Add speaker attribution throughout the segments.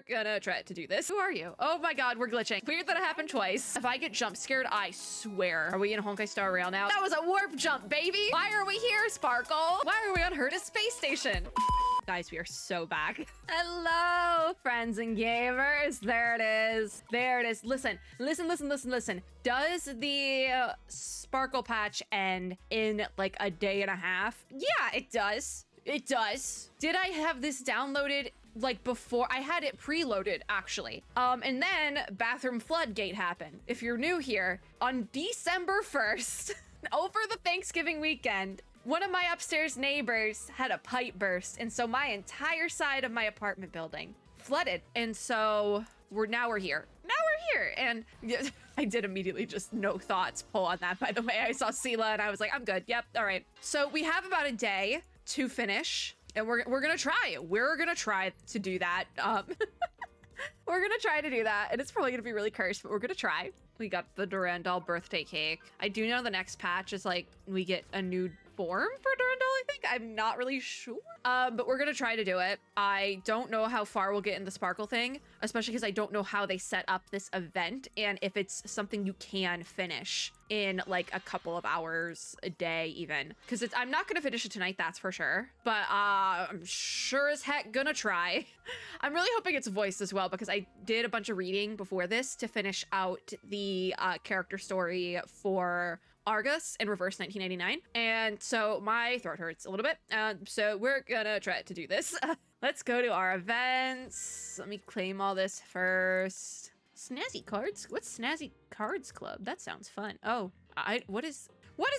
Speaker 1: gonna try to do this. Who are you? Oh my god, we're glitching. Weird that it happened twice. If I get jump scared, I swear. Are we in Honkai Star Rail now? That was a warp jump, baby! Why are we here, Sparkle? Why are we on Herta Space Station? Guys, we are so back. Hello, friends and gamers. There it is. There it is. Listen. Does the Sparkle patch end in like a day and a half? Yeah, it does. It does. Did I have this downloaded like before? I had it preloaded actually. And then Bathroom Floodgate happened. If you're new here, on December 1st, over the Thanksgiving weekend, one of my upstairs neighbors had a pipe burst, and so my entire side of my apartment building flooded. And so we're here. Now we're here. And I did immediately just no thoughts pull on that, by the way. I saw Sela and I was like, I'm good. Yep. All right. So we have about a day to finish, and we're gonna try. We're gonna try to do that. We're gonna try to do that, and it's probably gonna be really cursed, but we're gonna try. We got the Durandal birthday cake. I do know the next patch is like we get a new form for Durandal, I think. I'm not really sure. But we're gonna try to do it. I don't know how far we'll get in the Sparkle thing, especially because I don't know how they set up this event and if it's something you can finish in like a couple of hours, a day even. Because I'm not gonna finish it tonight, that's for sure. But I'm sure as heck gonna try. I'm really hoping it's voiced as well, because I did a bunch of reading before this to finish out the character story for Argus in Reverse 1999. And so my throat hurts a little bit. So we're gonna try to do this. Let's go to our events. Let me claim all this first. Snazzy cards? What's Snazzy Cards Club? That sounds fun. Oh, what is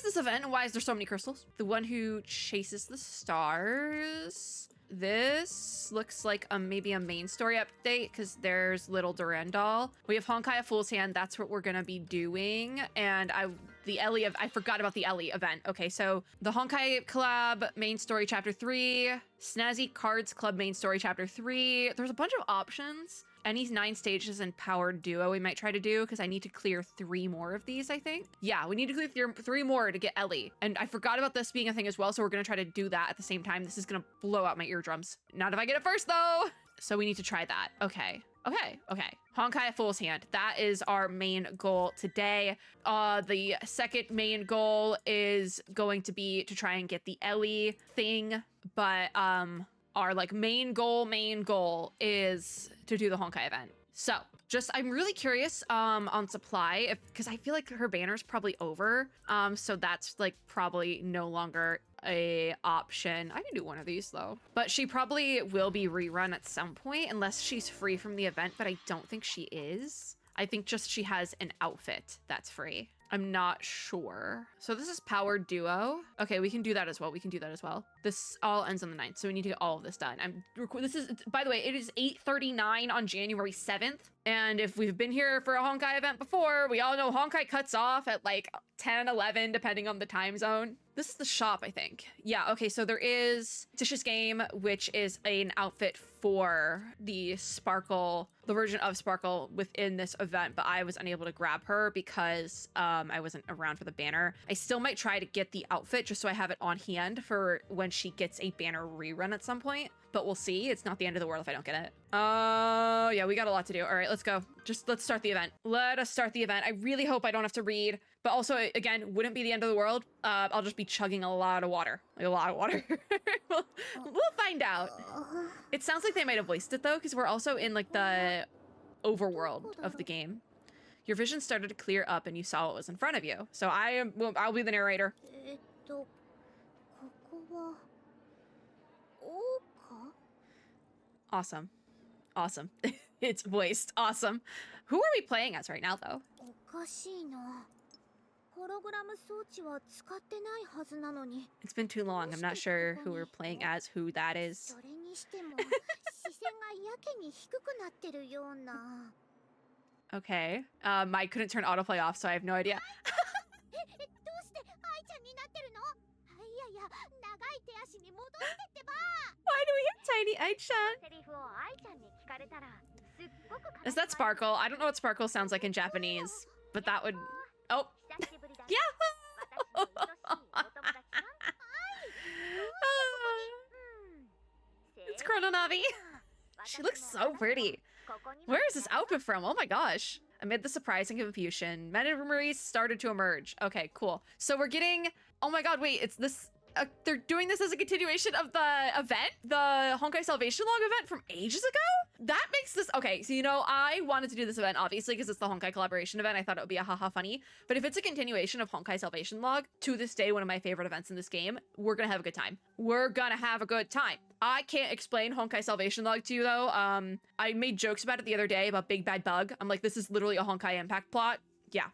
Speaker 1: this event and why is there so many crystals? The one who chases the stars. This looks like maybe a main story update because there's little Durandal. We have Honkai A Fool's Hand. That's what we're gonna be doing. And I forgot about the Ellie event. Okay, so the Honkai COLLAB main story chapter 3, Snazzy Cards Club main story chapter 3. There's a bunch of options. Any 9 stages in Powered Duo we might try to do, because I need to clear 3 more of these, I think. Yeah, we need to clear 3 more to get Ellie. And I forgot about this being a thing as well, so we're gonna try to do that at the same time. This is gonna blow out my eardrums. Not if I get it first, though! So we need to try that. Okay. Honkai A Fool's Hand. That is our main goal today. The second main goal is going to be to try and get the Ellie thing, but our like main goal is to do the Honkai event. So I'm really curious on supply, because I feel like her banner's probably over. So that's like probably no longer a option. I can do one of these though, but she probably will be rerun at some point unless she's free from the event, but I don't think she is. I think just she has an outfit that's free. I'm not sure. So this is Powered Duo. Okay, we can do that as well. This all ends on the 9th, so we need to get all of this done. By the way, it is 8:39 on January 7th. And if we've been here for a Honkai event before, we all know Honkai cuts off at like 10, 11, depending on the time zone. This is the shop, I think. Yeah, okay, so there is Tish's Game, which is an outfit for the Sparkle, the version of Sparkle within this event, but I was unable to grab her because I wasn't around for the banner. I still might try to get the outfit just so I have it on hand for when she gets a banner rerun at some point, but we'll see. It's not the end of the world if I don't get it. Oh, yeah, we got a lot to do. All right, let's go. Let's start the event. Let us start the event. I really hope I don't have to read, but also, again, wouldn't be the end of the world. I'll just be chugging a lot of water. we'll find out. It sounds like they might have voiced it though, because we're also in like the overworld of the game. Your vision started to clear up and you saw what was in front of you. So I'll be the narrator. Awesome. It's voiced. Awesome. Who are we playing as right now though? It's been too long. I'm not sure who we're playing as, who that is. Okay. I couldn't turn autoplay off, so I have no idea. Why do we have Tiny Ai-chan? Is that Sparkle? I don't know what Sparkle sounds like in Japanese, but that would... Oh. Yeah. It's Chrononavi. She looks so pretty. Where is this outfit from? Oh my gosh. Amid the surprising confusion, memories started to emerge. Okay, cool. So we're getting... Oh my god, wait, it's this... they're doing this as a continuation of the event? The Honkai Salvation Log event from ages ago? That makes this... Okay, so you know, I wanted to do this event, obviously, because it's the Honkai collaboration event. I thought it would be a haha funny. But if it's a continuation of Honkai Salvation Log, to this day, one of my favorite events in this game, we're gonna have a good time. We're gonna have a good time. I can't explain Honkai Salvation Log to you, though. I made jokes about it the other day about Big Bad Bug. I'm like, this is literally a Honkai Impact plot. Yeah.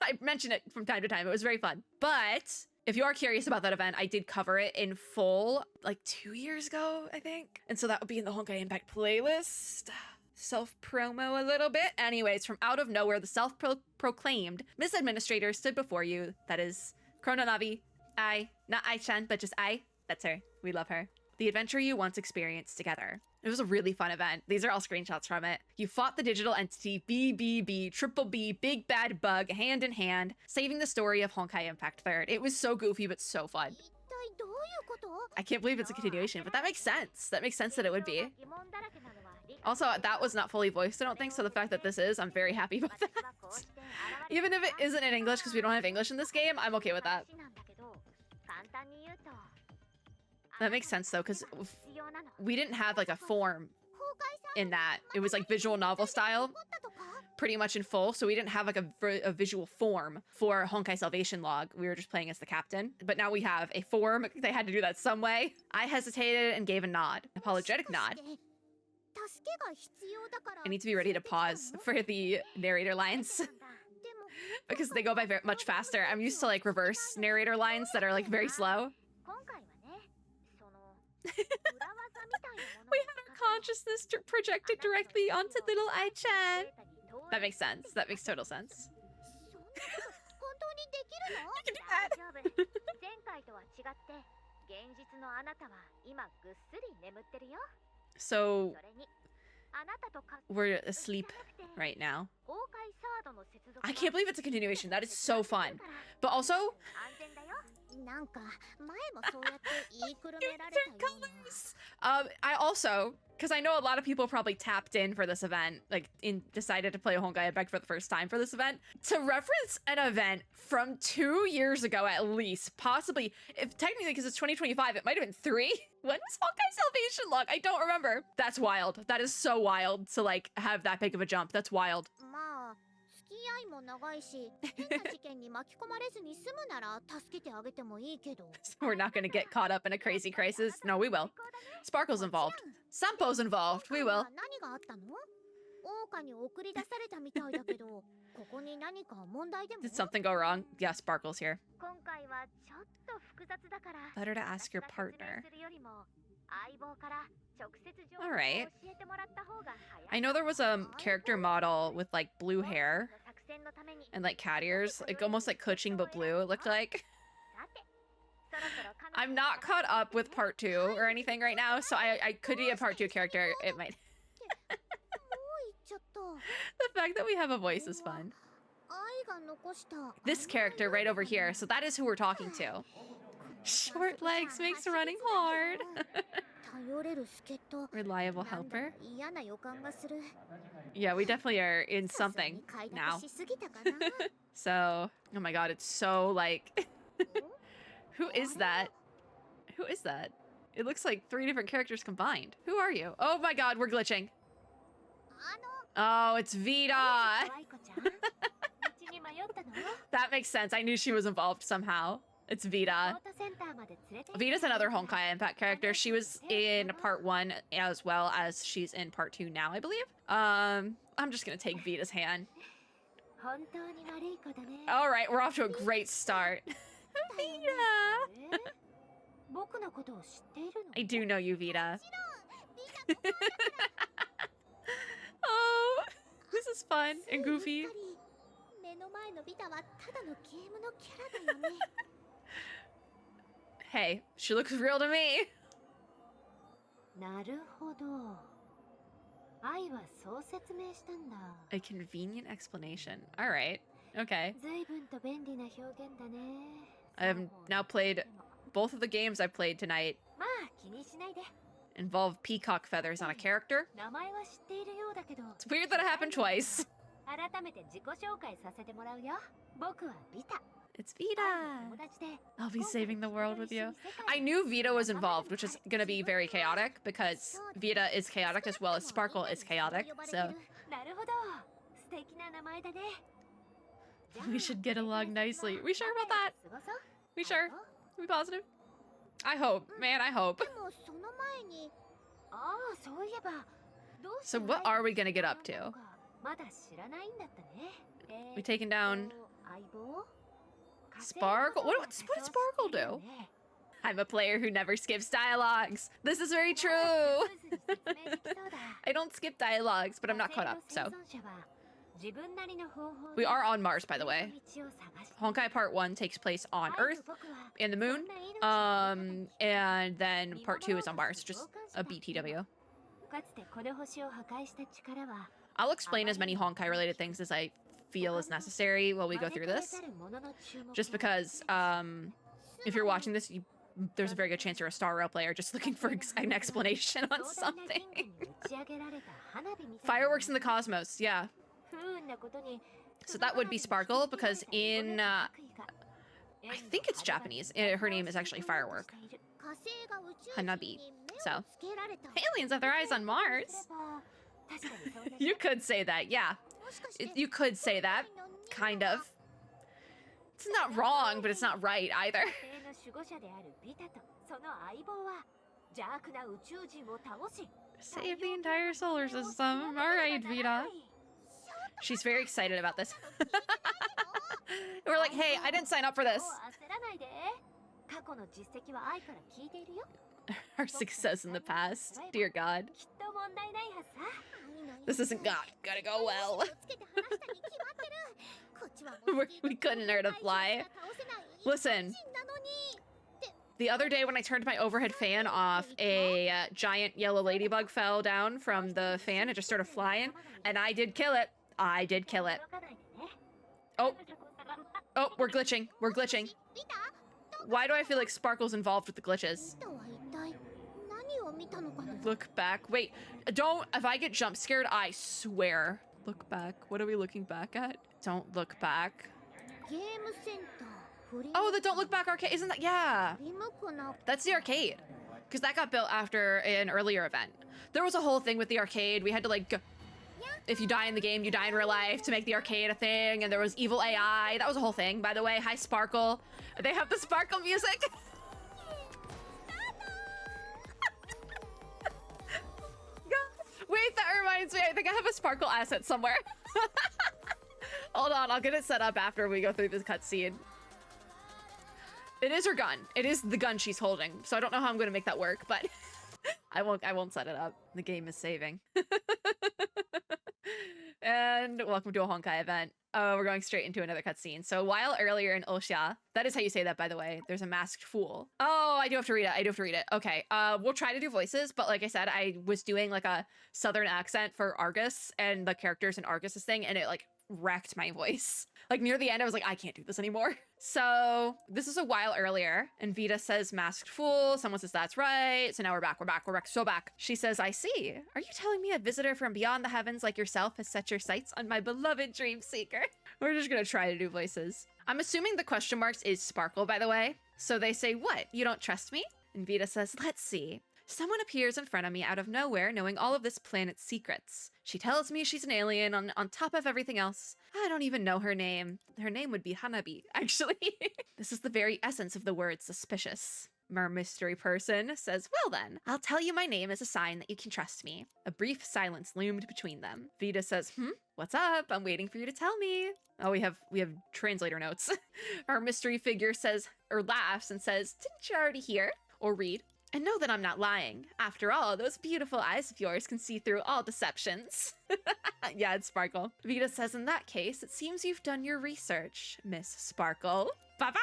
Speaker 1: I mention it from time to time. It was very fun. But... if you are curious about that event, I did cover it in full like 2 years ago, I think. And so that would be in the Honkai Impact playlist. Self-promo a little bit. Anyways, from out of nowhere, the self-proclaimed Miss Administrator stood before you. That is Chronically. Not I-chan, but just I. That's her. We love her. The adventure you once experienced together. It was a really fun event. These are all screenshots from it. You fought the digital entity BBB, Triple B, Big Bad Bug, hand in hand, saving the story of Honkai Impact 3rd. It was so goofy, but so fun. I can't believe it's a continuation, but that makes sense. That makes sense that it would be. Also, that was not fully voiced, I don't think, so the fact that this is, I'm very happy about that. Even if it isn't in English, because we don't have English in this game, I'm okay with that. That makes sense, though, because we didn't have, like, a form in that. It was, like, visual novel style, pretty much in full, so we didn't have, like, a visual form for Honkai Salvation Log. We were just playing as the captain. But now we have a form. They had to do that some way. I hesitated and gave a nod. Apologetic nod. I need to be ready to pause for the narrator lines. Because they go by much faster. I'm used to, like, reverse narrator lines that are, like, very slow. We had our consciousness projected directly onto little I-chan. That makes sense. That makes total sense. You can do that. So, we're asleep right now. I can't believe it's a continuation. That is so fun. But also... I also, because I know a lot of people probably tapped in for this event, like decided to play Honkai Impact for the first time for this event, to reference an event from 2 years ago at least, possibly, if technically because it's 2025, it might have been 3. When was Honkai Salvation Log? I don't remember. That's wild. That is so wild to like have that big of a jump. That's wild. We're not gonna get caught up in a crazy crisis. No, we will. Sparkle's involved. Sampo's involved. We will. Did something go wrong? Yeah, Sparkle's here. Better to ask your partner. Alright. I know there was a character model with like blue hair and like cat ears, like almost like coaching but blue, it looked like. I'm not caught up with part 2 or anything right now, so I could be a part 2 character. It might. The fact that we have a voice is fun. This character right over here, so that is who we're talking to. Short legs makes running hard. Reliable helper. Yeah, we definitely are in something now. So, oh my god, it's so like... Who is that? Who is that? It looks like 3 different characters combined. Who are you? Oh my god, we're glitching. Oh, it's Vita. That makes sense. I knew she was involved somehow. It's Vita. Vita's another Honkai Impact character. She was in part 1 as well as she's in part 2 now, I believe. I'm just gonna take Vita's hand. All right, we're off to a great start. Vita! I do know you, Vita. Oh, this is fun and goofy. Hey, she looks real to me. A convenient explanation. All right. Okay. I have now played both of the games I've played tonight. Involve peacock feathers on a character.
Speaker 2: 名前は知っているようだけど
Speaker 1: It's weird that it happened twice.
Speaker 2: 改めて自己紹介させてもらうよ僕はビタ
Speaker 1: It's Vita.
Speaker 2: 友達で
Speaker 1: I'll be saving the world with you. I knew Vita was involved, which is gonna be very chaotic because Vita is chaotic as well as Sparkle is chaotic. So
Speaker 2: なるほど素敵な名前だね
Speaker 1: we should get along nicely. We sure about that?
Speaker 2: 過ごそう
Speaker 1: We sure? We positive? I hope, man. I hope.
Speaker 2: でもその前にああそういえばどうして
Speaker 1: So what are we gonna get up to?
Speaker 2: まだ知らないんだったね
Speaker 1: We taking down
Speaker 2: 相棒
Speaker 1: Sparkle? What did Sparkle do? I'm a player who never skips dialogues. This is very true. I don't skip dialogues, but I'm not caught up, so. We are on Mars, by the way. Honkai Part 1 takes place on Earth and the Moon. And then Part 2 is on Mars, just a BTW. I'll explain as many Honkai-related things as I feel is necessary while we go through this. Just because, if you're watching this, there's a very good chance you're a Star Rail player just looking for an explanation on something. Fireworks in the cosmos, yeah. So that would be Sparkle, because in, I think it's Japanese. Her name is actually Firework. Hanabi. So, aliens have their eyes on Mars. You could say that, yeah. You could say that, kind of. It's not wrong, but it's not right either. Save the entire solar system. Alright, Vita. She's very excited about this. We're like, hey, I didn't sign up for this. Our success in the past. Dear God. This isn't gonna go well. We couldn't learn to fly. Listen. The other day when I turned my overhead fan off, a giant yellow ladybug fell down from the fan and just started flying. And I did kill it. I did kill it. Oh. Oh, we're glitching. We're glitching. Why do I feel like Sparkle's involved with the glitches? Look back. Wait, don't. If I get jump scared, I swear. Look back. What are we looking back at? Don't look back. Oh, the Don't Look Back arcade. Isn't that? Yeah. That's the arcade. Because that got built after an earlier event. There was a whole thing with the arcade. We had to like, if you die in the game, you die in real life to make the arcade a thing. And there was evil AI. That was a whole thing. By the way, hi Sparkle. They have the Sparkle music. Wait, that reminds me. I think I have a Sparkle asset somewhere. Hold on, I'll get it set up after we go through this cutscene. It is her gun. It is the gun she's holding. So I don't know how I'm going to make that work, but I won't set it up. The game is saving. And welcome to a Honkai event. We're going straight into another cutscene. So while earlier in Osha, that is how you say that, by the way, there's a masked fool. Oh, I do have to read it. Okay, we'll try to do voices, but like I said, I was doing like a southern accent for Argus and the characters in Argus's thing, and it like wrecked my voice. Like near the end, I was like, I can't do this anymore. So this is a while earlier, and Vita says masked fool. Someone says that's right. So now we're back. So back. She says, I see. Are you telling me a visitor from beyond the heavens like yourself has set your sights on my beloved dream seeker? We're just gonna try to do voices. I'm assuming the question marks is Sparkle, by the way. So they say, what? You don't trust me? And Vita says, let's see. Someone appears in front of me out of nowhere, knowing all of this planet's secrets. She tells me she's an alien on top of everything else. I don't even know her name. Her name would be Hanabi, actually. This is the very essence of the word suspicious. Our mystery person says, well then, I'll tell you my name as a sign that you can trust me. A brief silence loomed between them. Vita says, what's up? I'm waiting for you to tell me. Oh, we have translator notes. Our mystery figure says, or laughs and says, didn't you already hear? Or read. And know that I'm not lying. After all, those beautiful eyes of yours can see through all deceptions. Yeah, it's Sparkle. Vita says, in that case, it seems you've done your research, Miss Sparkle. Ba-ba!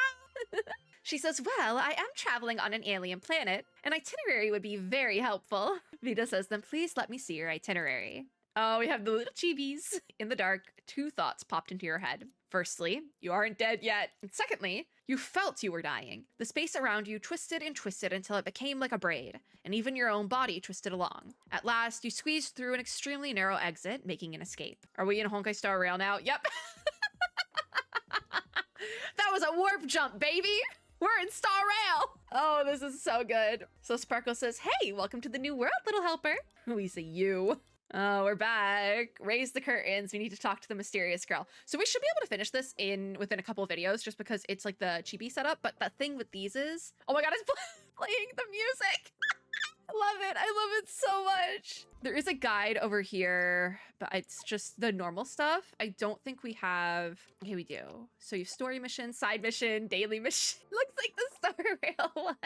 Speaker 1: She says, well, I am traveling on an alien planet. An itinerary would be very helpful. Vita says, then please let me see your itinerary. Oh, we have the little chibis. In the dark, two thoughts popped into your head. Firstly, you aren't dead yet. And secondly, You felt you were dying. The space around you twisted and twisted until it became like a braid, and even your own body twisted along. At last, you squeezed through an extremely narrow exit, making an escape. Are we in Honkai Star Rail now? Yep. That was a warp jump, baby! We're in Star Rail! Oh, this is so good. So Sparkle says, hey, welcome to the new world, little helper. We say you. Oh, we're back. Raise the curtains. We need to talk to the mysterious girl. So we should be able to finish this within a couple of videos just because it's like the chibi setup. But the thing with these is, oh my god, it's playing the music. I love it. I love it so much. There is a guide over here, but it's just the normal stuff. I don't think we have... Okay, we do. So you have story mission, side mission, daily mission. Looks like the Star Rail one.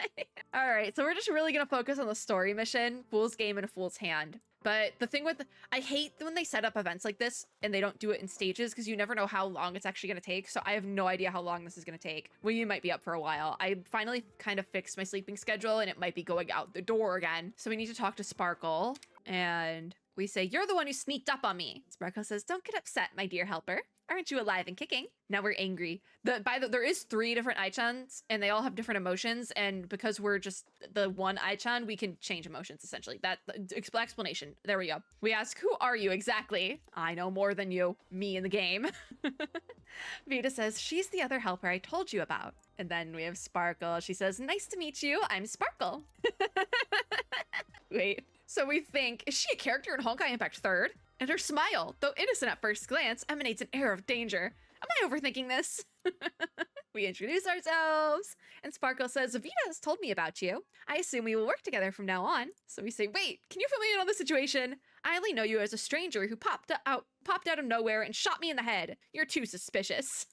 Speaker 1: All right, so we're just really going to focus on the story mission, Fool's Game and Fool's Hand. But the thing with... I hate when they set up events like this and they don't do it in stages because you never know how long it's actually going to take. So I have no idea how long this is going to take. Well, you might be up for a while. I finally kind of fixed my sleeping schedule and it might be going out the door again. So we need to talk to Sparkle and we say, you're the one who sneaked up on me. Sparkle says, don't get upset, my dear helper. Aren't you alive and kicking? Now we're angry. There is 3 different Aichans and they all have different emotions. And because we're just the one Aichan, we can change emotions essentially. That explanation. There we go. We ask, who are you exactly? I know more than you. Me in the game. Vita says, she's the other helper I told you about. And then we have Sparkle. She says, nice to meet you. I'm Sparkle. Wait. So we think, is she a character in Honkai Impact 3rd? And her smile, though innocent at first glance, emanates an air of danger. Am I overthinking this? We introduce ourselves, and Sparkle says, Vita has told me about you. I assume we will work together from now on. So we say, wait, can you fill me in on the situation? I only know you as a stranger who popped out of nowhere and shot me in the head. You're too suspicious.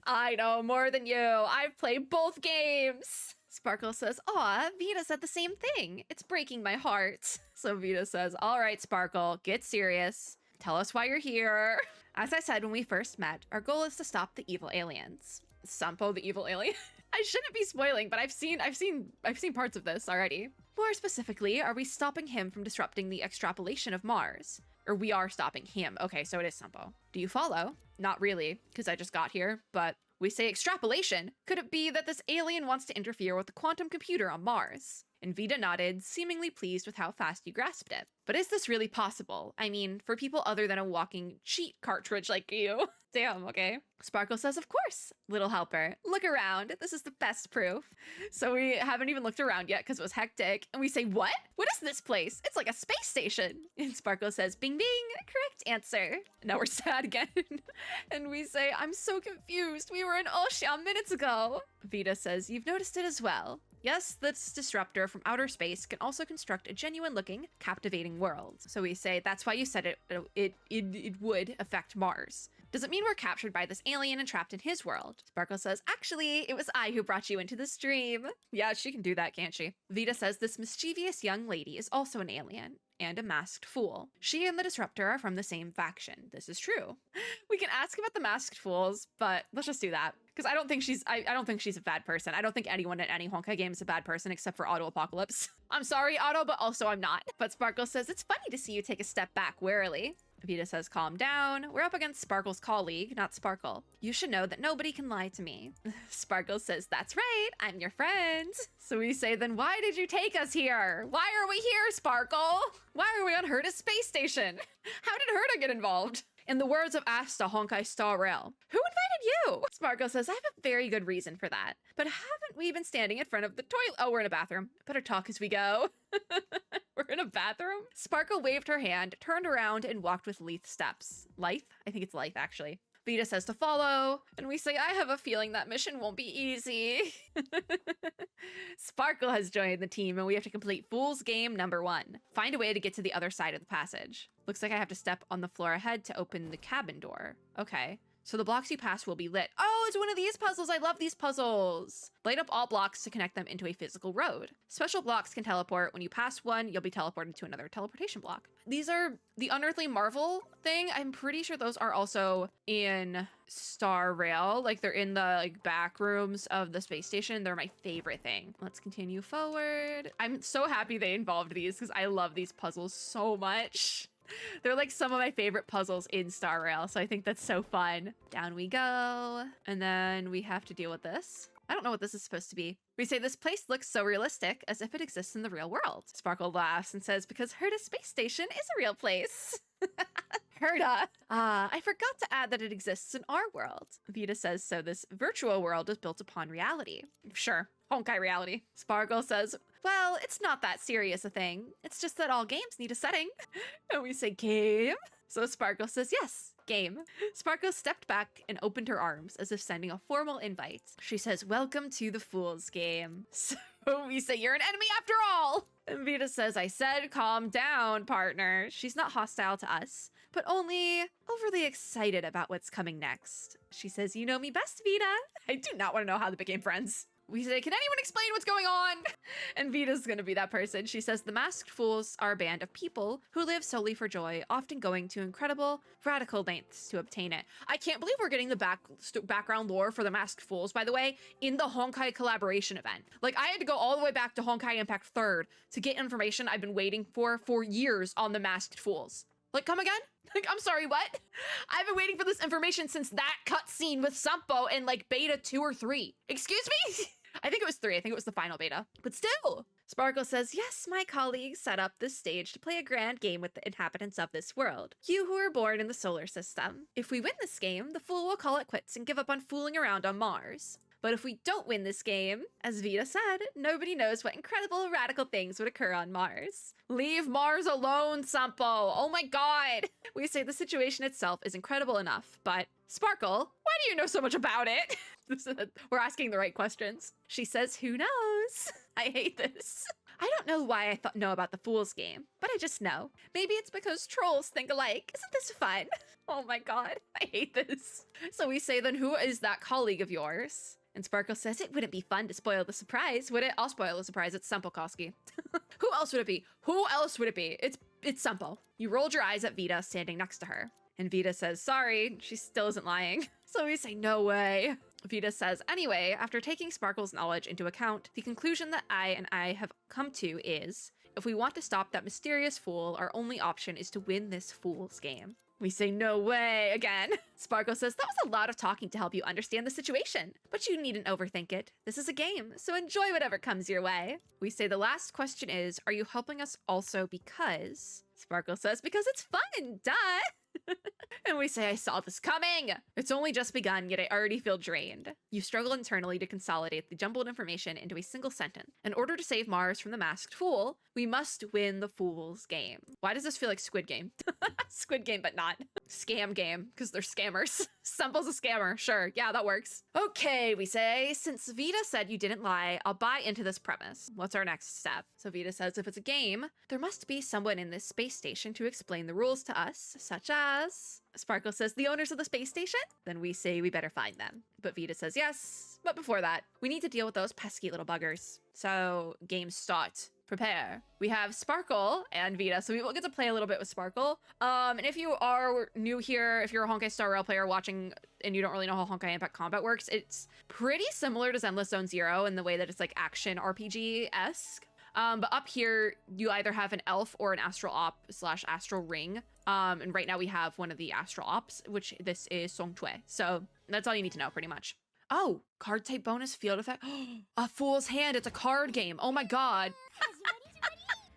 Speaker 1: I know more than you. I've played both games. Sparkle says, aw, Vita said the same thing. It's breaking my heart. So Vita says, all right, Sparkle, get serious. Tell us why you're here. As I said when we first met, our goal is to stop the evil aliens. Sampo, the evil alien? I shouldn't be spoiling, but I've seen parts of this already. More specifically, are we stopping him from disrupting the extrapolation of Mars? Or we are stopping him. Okay, so it is Sampo. Do you follow? Not really, because I just got here, but we say extrapolation. Could it be that this alien wants to interfere with the quantum computer on Mars? And Vita nodded, seemingly pleased with how fast you grasped it. But is this really possible? I mean, for people other than a walking cheat cartridge like you? Damn, okay. Sparkle says, of course, little helper. Look around. This is the best proof. So we haven't even looked around yet because it was hectic. And we say, what? What is this place? It's like a space station. And Sparkle says, bing, bing, correct answer. Now we're sad again. And we say, I'm so confused. We were in Ocean minutes ago. Vita says, you've noticed it as well. Yes, this disruptor from outer space can also construct a genuine-looking, captivating world. So we say, that's why you said it would affect Mars. Does it mean we're captured by this alien and trapped in his world? Sparkle says, actually, it was I who brought you into this dream. Yeah, she can do that, can't she? Vita says this mischievous young lady is also an alien and a masked fool. She and the disruptor are from the same faction. This is true. We can ask about the masked fools, but let's just do that. Because I don't think she's a bad person. I don't think anyone in any Honkai game is a bad person except for Auto Apocalypse. I'm sorry, Auto, but also I'm not. But Sparkle says, it's funny to see you take a step back warily. Vita says, calm down. We're up against Sparkle's colleague, not Sparkle. You should know that nobody can lie to me. Sparkle says, that's right, I'm your friend. So we say, then why did you take us here? Why are we here, Sparkle? Why are we on Herta's space station? How did Herta get involved? In the words of Asta Honkai Star Rail, who invited you? Sparkle says, I have a very good reason for that. But haven't we been standing in front of the toilet? Oh, we're in a bathroom. Better talk as we go. We're in a bathroom? Sparkle waved her hand, turned around, and walked with lithe steps. Lithe? I think it's lithe, actually. Vita says to follow, and we say, I have a feeling that mission won't be easy. Sparkle has joined the team, and we have to complete Fool's Game number 1. Find a way to get to the other side of the passage. Looks like I have to step on the floor ahead to open the cabin door. Okay. So the blocks you pass will be lit. Oh, it's one of these puzzles. I love these puzzles. Light up all blocks to connect them into a physical road. Special blocks can teleport. When you pass one, you'll be teleported to another teleportation block. These are the Unearthly Marvel thing. I'm pretty sure those are also in Star Rail. Like they're in the back rooms of the space station. They're my favorite thing. Let's continue forward. I'm so happy they involved these because I love these puzzles so much. They're like some of my favorite puzzles in Star Rail, so I think that's so fun. Down we go, and then we have to deal with this. I don't know what this is supposed to be. We say this place looks so realistic, as if it exists in the real world. Sparkle laughs and says, because Herda Space Station is a real place. Herda. I forgot to add that it exists in our world. Vita says, so this virtual world is built upon reality. Sure, Honkai reality. Sparkle says, well, it's not that serious a thing. It's just that all games need a setting. And we say, game? So Sparkle says, yes, game. Sparkle stepped back and opened her arms as if sending a formal invite. She says, welcome to the Fool's Game. So we say, you're an enemy after all. And Vita says, I said, calm down, partner. She's not hostile to us, but only overly excited about what's coming next. She says, you know me best, Vita. I do not want to know how they became friends. We say, can anyone explain what's going on? And Vita's gonna be that person. She says, the masked fools are a band of people who live solely for joy, often going to incredible, radical lengths to obtain it. I can't believe we're getting the background lore for the masked fools, by the way, in the Honkai collaboration event. Like, I had to go all the way back to Honkai Impact 3rd to get information I've been waiting for years on the masked fools. Like, come again? Like, I'm sorry, what? I've been waiting for this information since that cutscene with Sampo in, like, beta 2 or 3. Excuse me? I think it was 3. I think it was the final beta. But still. Sparkle says, yes, my colleagues set up this stage to play a grand game with the inhabitants of this world. You who are born in the solar system. If we win this game, the fool will call it quits and give up on fooling around on Mars. But if we don't win this game, as Vita said, nobody knows what incredible radical things would occur on Mars. Leave Mars alone, Sampo. Oh my god. We say the situation itself is incredible enough, but Sparkle, why do you know so much about it? We're asking the right questions. She says, who knows? I hate this. I don't know why I know about the Fool's Game, but I just know. Maybe it's because trolls think alike. Isn't this fun? Oh my god, I hate this. So we say, then who is that colleague of yours? And Sparkle says, it wouldn't be fun to spoil the surprise, would it? I'll spoil the surprise. It's Sampo Koski. Who else would it be? Who else would it be? It's Sampo. You rolled your eyes at Vita standing next to her. And Vita says, sorry, she still isn't lying. So we say, no way. Vita says, anyway, after taking Sparkle's knowledge into account, the conclusion that I have come to is, if we want to stop that mysterious fool, our only option is to win this Fool's Game. We say, no way, again. Sparkle says, that was a lot of talking to help you understand the situation, but you needn't overthink it. This is a game, so enjoy whatever comes your way. We say the last question is, are you helping us also because... Sparkle says, because it's fun, duh. And we say, I saw this coming. It's only just begun, yet I already feel drained. You struggle internally to consolidate the jumbled information into a single sentence. In order to save Mars from the masked fool, we must win the Fool's Game. Why does this feel like Squid Game? Squid Game, but not. Scam game, because they're scammers. Sample's a scammer. Sure, yeah, that works. Okay, we say, since Vita said you didn't lie, I'll buy into this premise. What's our next step? So Vita says, if it's a game, there must be someone in this space station to explain the rules to us, such as... Sparkle says, the owners of the space station? Then we say we better find them. But Vita says, yes. But before that, we need to deal with those pesky little buggers. So, game start. Prepare. We have Sparkle and Vita, so we will get to play a little bit with Sparkle. And if you are new here, if you're a Honkai Star Rail player watching and you don't really know how Honkai Impact combat works, it's pretty similar to Zenless Zone Zero in the way that it's like action RPG-esque. But up here, you either have an elf or an astral op / astral ring. And right now we have one of the astral ops, which this is Song Tue. So that's all you need to know pretty much. Oh, card type bonus field effect. A Fool's Hand. It's a card game. Oh my god.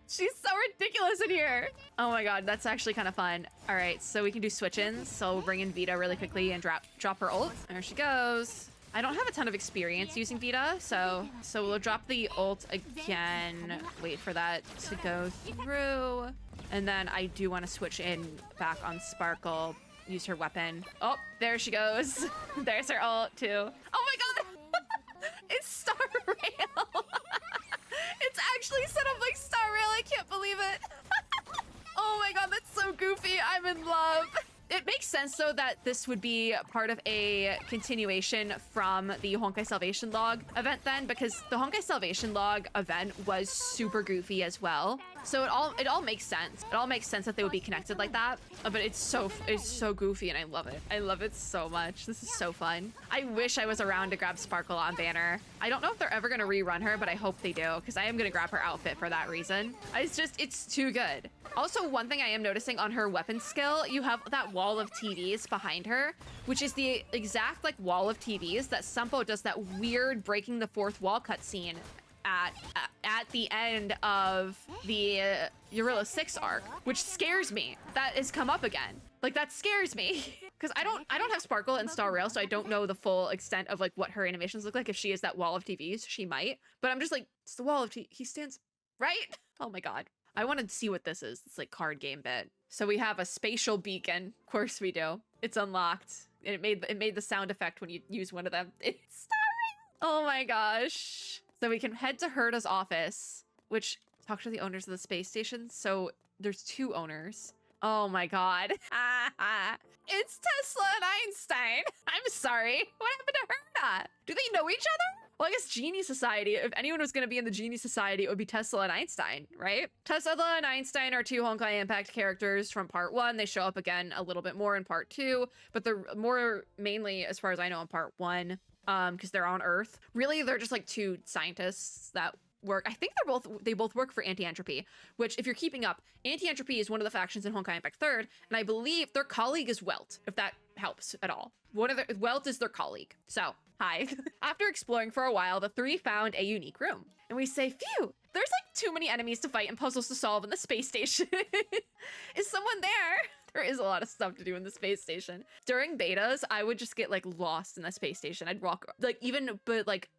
Speaker 1: She's so ridiculous in here. Oh my god, that's actually kind of fun. All right, so we can do switch-ins. So we'll bring in Vita really quickly and drop her ult. There she goes. I don't have a ton of experience using Vita, so we'll drop the ult again. Wait for that to go through. And then I do want to switch in back on Sparkle, use her weapon. Oh, there she goes. There's her ult too. Oh my god! It's Star Rail! It's actually set up like Star Rail, I can't believe it. Oh my god, that's so goofy, I'm in love. It makes sense, though, that this would be part of a continuation from the Honkai Salvation Log event then, because the Honkai Salvation Log event was super goofy as well. So it all makes sense. It all makes sense that they would be connected like that. But it's so goofy and I love it. I love it so much. This is so fun. I wish I was around to grab Sparkle on banner. I don't know if they're ever gonna rerun her, but I hope they do, because I am gonna grab her outfit for that reason. It's too good. Also, one thing I am noticing on her weapon skill, you have that wall of TVs behind her, which is the exact like wall of TVs that Sampo does that weird breaking the fourth wall cutscene at the end of the Eurilla 6 arc, which scares me. That has come up again. Like, that scares me. Because I don't have Sparkle in Star Rail, so I don't know the full extent of like what her animations look like. If she is that wall of TVs, she might. But I'm just like, it's the wall of TV. He stands right. Oh my god. I want to see what this is. It's like card game bit. So we have a spatial beacon. Of course we do. It's unlocked. And it made the sound effect when you use one of them. It's starring. Oh my gosh. So we can head to Herta's office, which talk to the owners of the space station. So there's 2 owners. Oh my god. It's Tesla and Einstein. I'm sorry. What happened to Herta? Do they know each other? Well, I guess Genie Society. If anyone was going to be in the Genie Society, it would be Tesla and Einstein, right? Tesla and Einstein are 2 Honkai Impact characters from part 1. They show up again a little bit more in part 2, but they're more mainly, as far as I know, in part 1. Because they're on Earth. Really, they're just like 2 scientists that work. I think they both work for Anti-Entropy, which, if you're keeping up, Anti-Entropy is one of the factions in Honkai Impact 3rd, and I believe their colleague is Welt, if that helps at all. Welt is their colleague. So, hi. After exploring for a while, the 3 found a unique room. And we say, phew, there's like too many enemies to fight and puzzles to solve in the space station. Is someone there? There is a lot of stuff to do in the space station. During betas, I would just get like lost in the space station. I'd walk but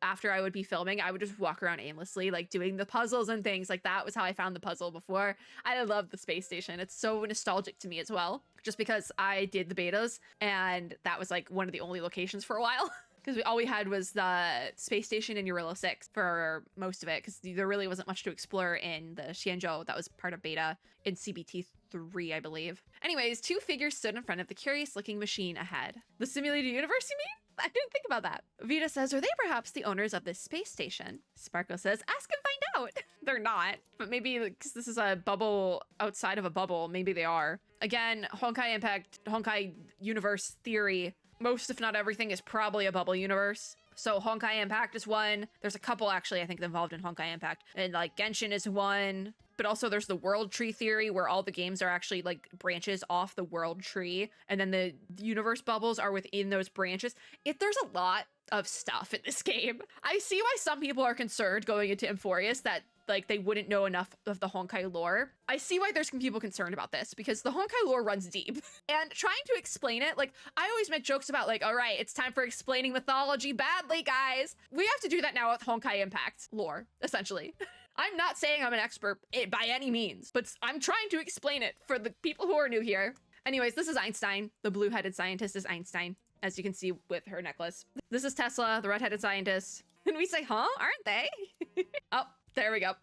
Speaker 1: after I would be filming, I would just walk around aimlessly, like doing the puzzles and things. Like that was how I found the puzzle before. I love the space station. It's so nostalgic to me as well, just because I did the betas and that was like one of the only locations for a while. Because all we had was the space station in Eurilla 6 for most of it, because there really wasn't much to explore in the Xianzhou that was part of beta in CBT 3, I believe. Anyways, 2 figures stood in front of the curious-looking machine ahead. The simulated universe, you mean? I didn't think about that. Vita says, are they perhaps the owners of this space station? Sparkle says, ask and find out. They're not, but maybe because this is a bubble outside of a bubble, maybe they are. Again, Honkai Impact, Honkai universe theory, most if not everything is probably a bubble universe. So Honkai Impact is one. There's a couple actually I think involved in Honkai Impact. And like Genshin is one. But also there's the world tree theory where all the games are actually like branches off the world tree. And then the universe bubbles are within those branches. There's a lot of stuff in this game. I see why some people are concerned going into Emphorius that like they wouldn't know enough of the Honkai lore. I see why there's some people concerned about this because the Honkai lore runs deep. And trying to explain it, like I always make jokes about like, all right, it's time for explaining mythology badly, guys. We have to do that now with Honkai Impact lore, essentially. I'm not saying I'm an expert by any means, but I'm trying to explain it for the people who are new here. Anyways, this is Einstein. The blue-headed scientist is Einstein, as you can see with her necklace. This is Tesla, the red-headed scientist. And we say, huh? Aren't they? Oh, there we go.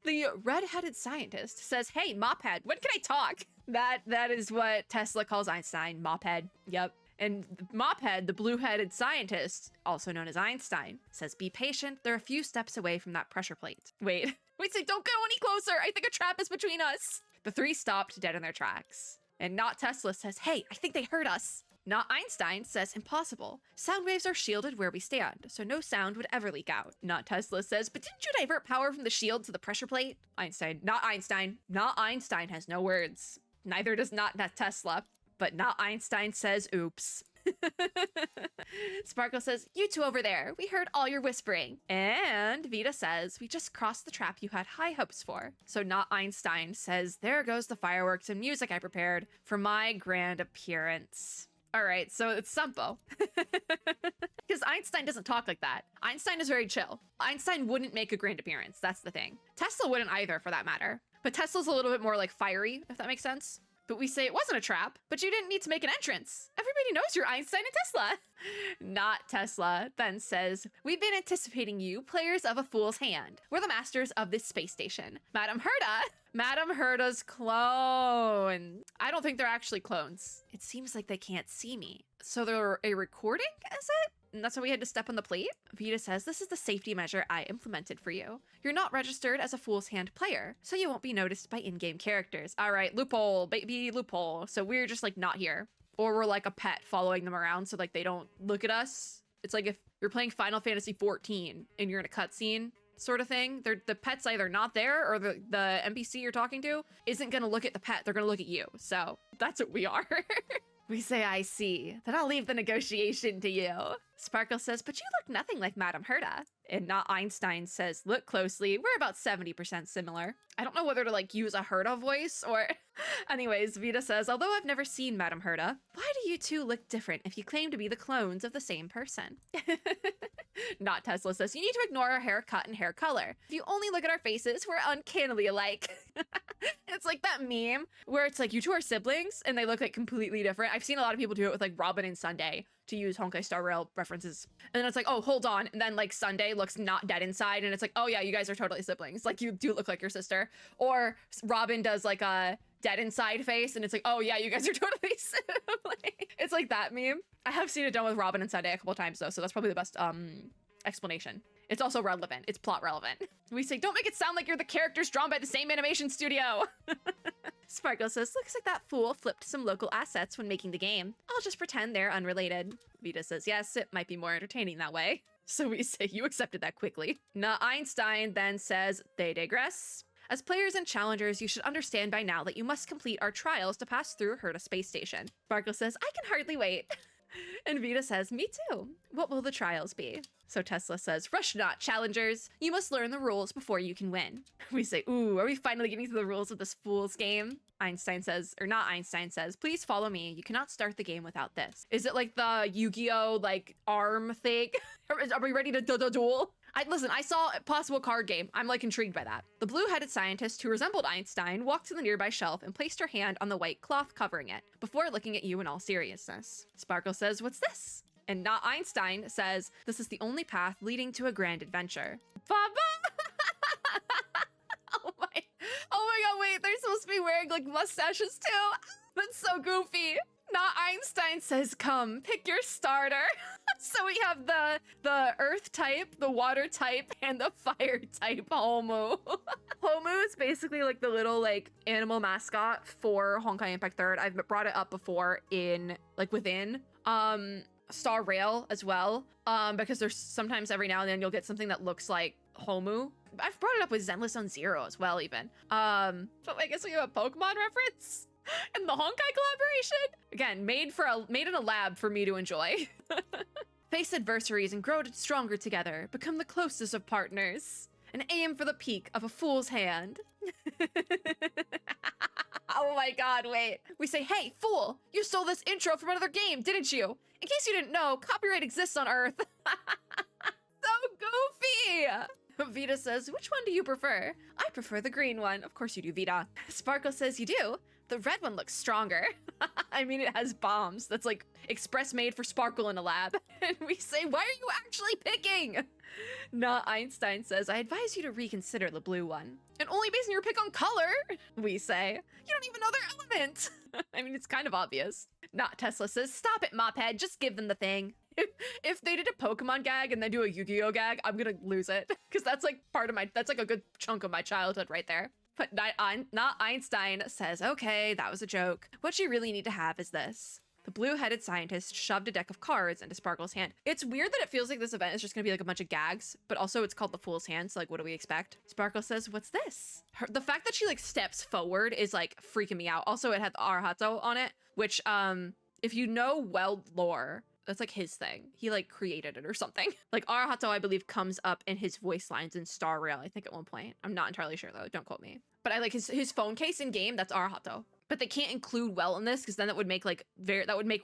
Speaker 1: The red-headed scientist says, hey, mophead, when can I talk? That is what Tesla calls Einstein, mophead. Yep. And mophead, the blue-headed scientist, also known as Einstein, says, be patient. They're a few steps away from that pressure plate. Wait, say, don't go any closer. I think a trap is between us. The 3 stopped dead in their tracks. And Not Tesla says, hey, I think they heard us. Not Einstein says, impossible. Sound waves are shielded where we stand, so no sound would ever leak out. Not Tesla says, but didn't you divert power from the shield to the pressure plate? Einstein. Not Einstein has no words. Neither does Not Tesla. But Not Einstein says, oops. Sparkle says, you 2 over there, we heard all your whispering. And Vita says, we just crossed the trap you had high hopes for. So Not Einstein says, there goes the fireworks and music I prepared for my grand appearance. All right, so it's Sampo. Because Einstein doesn't talk like that. Einstein is very chill. Einstein wouldn't make a grand appearance, that's the thing. Tesla wouldn't either, for that matter. But Tesla's a little bit more like fiery, if that makes sense. But we say it wasn't a trap, but you didn't need to make an entrance. Everybody knows you're Einstein and Tesla. Not Tesla then says, we've been anticipating you, players of a fool's hand. We're the masters of this space station. Madam Herta's clone. I don't think they're actually clones. It seems like they can't see me. So they're a recording, is it? And that's why we had to step on the plate? Vita says, this is the safety measure I implemented for you. You're not registered as a Fool's Hand player, so you won't be noticed by in-game characters. All right, loophole, baby, loophole. So we're just like not here. Or we're like a pet following them around so like they don't look at us. It's like if you're playing Final Fantasy 14 and you're in a cutscene sort of thing. The pet's either not there or the NPC you're talking to isn't gonna look at the pet, they're gonna look at you. So that's what we are. We say, I see. Then I'll leave the negotiation to you. Sparkle says, but you look nothing like Madame Herta. And Not Einstein says, look closely. We're about 70% similar. I don't know whether to like use a Herta voice or... Anyways, Vita says, although I've never seen Madame Herta, why do you two look different if you claim to be the clones of the same person? Not Tesla says, you need to ignore our haircut and hair color. If you only look at our faces, we're uncannily alike. It's like that meme where it's like, you two are siblings and they look like completely different. I've seen a lot of people do it with like Robin and Sunday, to use Honkai Star Rail references. And then it's like, oh, hold on. And then like Sunday looks not dead inside. And it's like, oh yeah, you guys are totally siblings. Like you do look like your sister. Or Robin does like a dead inside face. And it's like, oh yeah, you guys are totally siblings. It's like that meme. I have seen it done with Robin and Sunday a couple times though. So that's probably the best explanation. It's also relevant. It's plot relevant. We say, don't make it sound like you're the characters drawn by the same animation studio. Sparkle says, looks like that fool flipped some local assets when making the game. I'll just pretend they're unrelated. Vita says, yes, it might be more entertaining that way. So we say, you accepted that quickly. Not Einstein then says, they digress. As players and challengers, you should understand by now that you must complete our trials to pass through Herta Space Station. Sparkle says, I can hardly wait. And Vita says, me too. What will the trials be? So Tesla says, rush not, challengers. You must learn the rules before you can win. We say, ooh, are we finally getting to the rules of this fool's game? Einstein says, or not Einstein says, please follow me. You cannot start the game without this. Is it like the Yu-Gi-Oh! Like arm thing? Are we ready to duel? Listen, I saw a possible card game. I'm like intrigued by that. The blue-headed scientist who resembled Einstein walked to the nearby shelf and placed her hand on the white cloth covering it before looking at you in all seriousness. Sparkle says, what's this? And Not Einstein says, this is the only path leading to a grand adventure. Baba! Oh my god, wait, they're supposed to be wearing like mustaches too? That's so goofy. Not Einstein says, come, pick your starter. So we have the earth type, the water type, and the fire type Homu. Homu is basically like the little like animal mascot for Honkai Impact 3rd. I've brought it up before in like within Star Rail as well, because there's sometimes every now and then you'll get something that looks like Homu. I've brought it up with Zenless on Zero as well even. But I guess we have a Pokemon reference in the Honkai collaboration. Again, made in a lab for me to enjoy. Face adversaries and grow stronger together. Become the closest of partners. And aim for the peak of a fool's hand. Oh my god, wait. We say, hey, fool, you stole this intro from another game, didn't you? In case you didn't know, copyright exists on Earth. So goofy! Vita says, which one do you prefer? I prefer the green one. Of course you do, Vita. Sparkle says, you do? The red one looks stronger. I mean, it has bombs. That's like express made for Sparkle in a lab. And we say, why are you actually picking? Not Einstein says, I advise you to reconsider the blue one. And only basing your pick on color, we say. You don't even know their element. I mean, it's kind of obvious. Not Tesla says, stop it, mophead, just give them the thing. If they did a Pokemon gag and then do a Yu-Gi-Oh gag, I'm gonna lose it. Because that's like that's like a good chunk of my childhood right there. But Not Einstein says, okay, that was a joke. What you really need to have is this. The blue-headed scientist shoved a deck of cards into Sparkle's hand. It's weird that it feels like this event is just gonna be like a bunch of gags, but also it's called the Fool's Hand, so like what do we expect? Sparkle says, what's this? The fact that she like steps forward is like freaking me out. Also, it had Arahato on it, which if you know Weld lore, that's like his thing. He like created it or something. Like Arahato, I believe, comes up in his voice lines in Star Rail, I think at one point. I'm not entirely sure though, don't quote me. But I like his phone case in game, that's Arahato. But they can't include Welt in this because then that would make like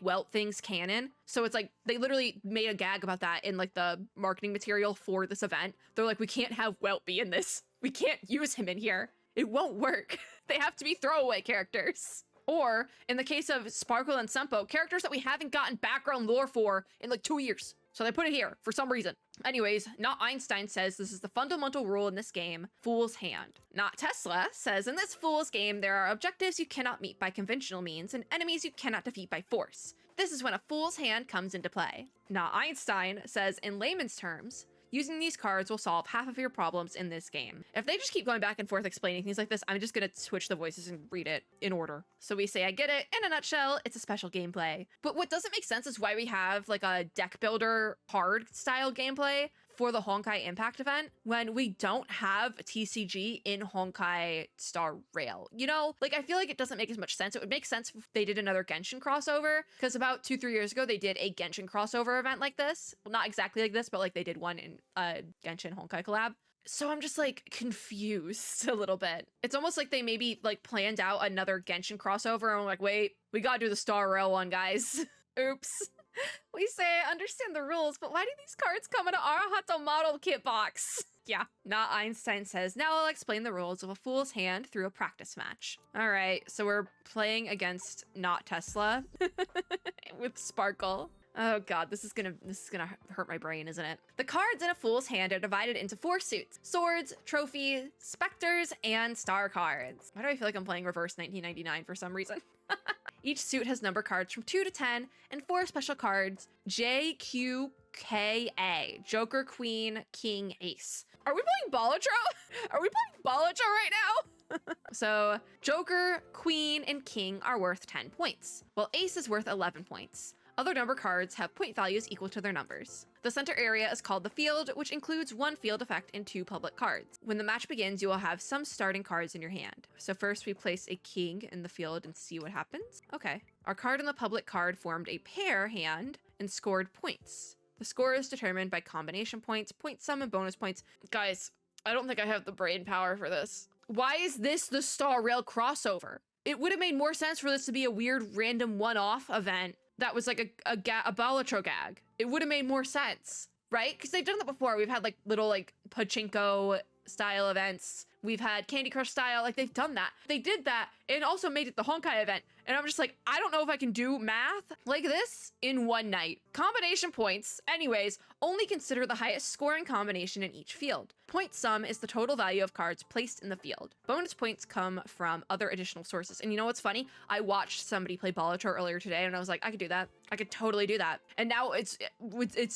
Speaker 1: Welt things canon. So it's like they literally made a gag about that in like the marketing material for this event. They're like, we can't have Welt be in this. We can't use him in here. It won't work. They have to be throwaway characters. Or in the case of Sparkle and Sempo, characters that we haven't gotten background lore for in like 2 years. So they put it here for some reason. Anyways, Not Einstein says this is the fundamental rule in this game, Fool's Hand. Not Tesla says in this Fool's game, there are objectives you cannot meet by conventional means and enemies you cannot defeat by force. This is when a Fool's Hand comes into play. Not Einstein says in layman's terms, using these cards will solve half of your problems in this game. If they just keep going back and forth explaining things like this, I'm just gonna switch the voices and read it in order. So we say, I get it. In a nutshell, it's a special gameplay. But what doesn't make sense is why we have like a deck builder card style gameplay for the Honkai Impact event when we don't have TCG in Honkai Star Rail. You know, like I feel like it doesn't make as much sense. It would make sense if they did another Genshin crossover, because about 2-3 years ago, they did a Genshin crossover event like this. Well, not exactly like this, but like they did one in Genshin Honkai collab. So I'm just like confused a little bit. It's almost like they maybe like planned out another Genshin crossover and we're like, wait, we gotta do the Star Rail one, guys. Oops. We say, I understand the rules, but why do these cards come in an Arahato model kit box? Yeah. Not Einstein says, now I'll explain the rules of a Fool's Hand through a practice match. All right, so we're playing against Not Tesla with Sparkle. Oh god, this is gonna hurt my brain, isn't it? The cards in a Fool's Hand are divided into 4 suits: swords, trophies, specters, and star cards. Why do I feel like I'm playing reverse 1999 for some reason? Each suit has number cards from 2 to 10 and 4 special cards: J, Q, K, A. Joker, Queen, King, Ace. Are we playing Balatro? Are we playing Balatro right now? So Joker, Queen, and King are worth 10 points, while Ace is worth 11 points. Other number cards have point values equal to their numbers. The center area is called the field, which includes 1 field effect and 2 public cards. When the match begins, you will have some starting cards in your hand. So first we place a king in the field and see what happens. Okay. Our card and the public card formed a pair hand and scored points. The score is determined by combination points, point sum, and bonus points. Guys, I don't think I have the brain power for this. Why is this the Star Rail crossover? It would have made more sense for this to be a weird random one-off event that was like a Balatro gag. It would have made more sense, right? Because they've done that before. We've had like little like pachinko style events. We've had Candy Crush style, like they've done that. They did that and also made it the Honkai event. And I'm just like, I don't know if I can do math like this in one night. Combination points, anyways, only consider the highest scoring combination in each field. Point sum is the total value of cards placed in the field. Bonus points come from other additional sources. And you know what's funny? I watched somebody play Balatro earlier today and I was like, I could do that. I could totally do that. And now it's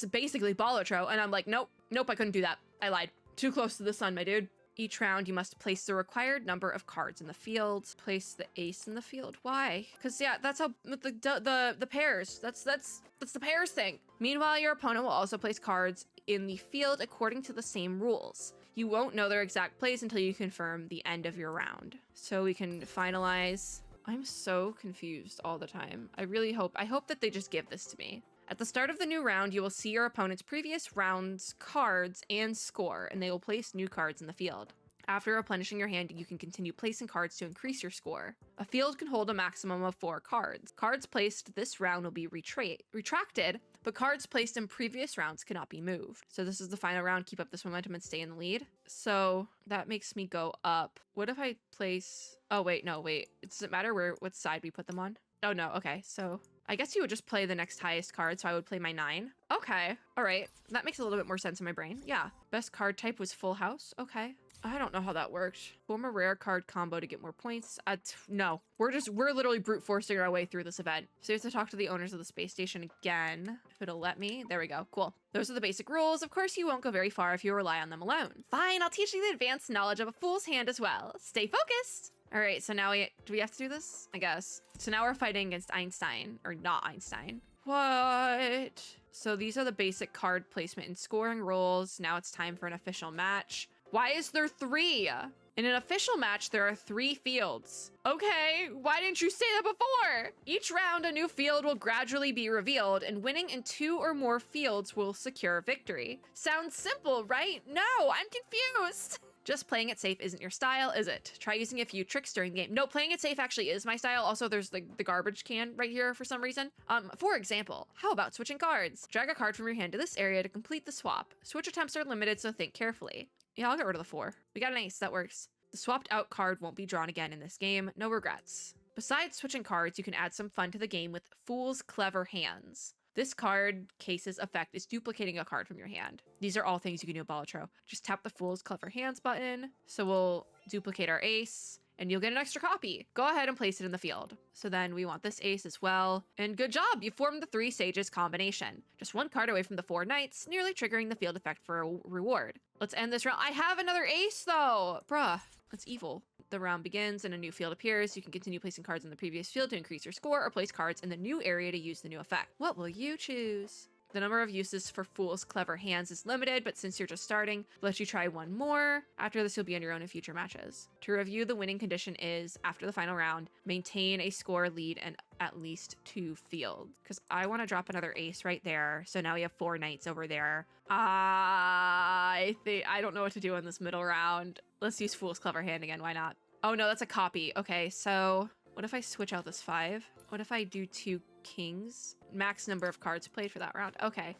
Speaker 1: basically Balatro and I'm like, nope, I couldn't do that. I lied. Too close to the sun, my dude. Each round, you must place the required number of cards in the field. Place the ace in the field. Why? Because yeah, that's how the pairs. That's the pairs thing. Meanwhile, your opponent will also place cards in the field according to the same rules. You won't know their exact place until you confirm the end of your round. So we can finalize. I'm so confused all the time. I hope that they just give this to me. At the start of the new round, you will see your opponent's previous round's cards and score, and they will place new cards in the field. After replenishing your hand, you can continue placing cards to increase your score. A field can hold a maximum of 4 cards. Cards placed this round will be retracted, but cards placed in previous rounds cannot be moved. So this is the final round. Keep up this momentum and stay in the lead. So that makes me go up. What if I place... Oh, wait, no, wait. Does it matter what side we put them on? Oh, no, okay, so... I guess you would just play the next highest card, so I would play my 9. Okay, all right. That makes a little bit more sense in my brain. Yeah. Best card type was Full House. Okay. I don't know how that worked. Form a rare card combo to get more points. No. We're literally brute forcing our way through this event. So you have to talk to the owners of the space station again. If it'll let me. There we go. Cool. Those are the basic rules. Of course, you won't go very far if you rely on them alone. Fine, I'll teach you the advanced knowledge of a Fool's Hand as well. Stay focused. All right, so now do we have to do this? I guess. So now we're fighting against Einstein, or not Einstein. What? So these are the basic card placement and scoring rules. Now it's time for an official match. Why is there 3? In an official match, there are 3 fields. Okay, why didn't you say that before? Each round, a new field will gradually be revealed, and winning in 2 or more fields will secure victory. Sounds simple, right? No, I'm confused. Just playing it safe isn't your style, is it? Try using a few tricks during the game. No, playing it safe actually is my style. Also, there's the garbage can right here for some reason. For example, how about switching cards? Drag a card from your hand to this area to complete the swap. Switch attempts are limited, so think carefully. Yeah, I'll get rid of the 4. We got an ace, that works. The swapped out card won't be drawn again in this game. No regrets. Besides switching cards, you can add some fun to the game with Fool's Clever Hands. This card case's effect is duplicating a card from your hand. These are all things you can do in Balatro. Just tap the Fool's Clever Hands button. So we'll duplicate our ace and you'll get an extra copy. Go ahead and place it in the field. So then we want this ace as well. And good job, you formed the 3 sages combination. Just 1 card away from the 4 knights, nearly triggering the field effect for a reward. Let's end this round. I have another ace though. Bruh, that's evil. The round begins and a new field appears. You can continue placing cards in the previous field to increase your score or place cards in the new area to use the new effect. What will you choose? The number of uses for Fool's Clever Hands is limited, but since you're just starting, we'll let you try 1 more. After this, you'll be on your own in future matches. To review, the winning condition is, after the final round, maintain a score lead and at least 2 fields. Because I want to drop another ace right there, so now we have 4 knights over there. I don't know what to do in this middle round. Let's use Fool's Clever Hand again, why not? Oh no, that's a copy. Okay, so what if I switch out this 5? What if I do 2 kings? Max number of cards played for that round. Okay.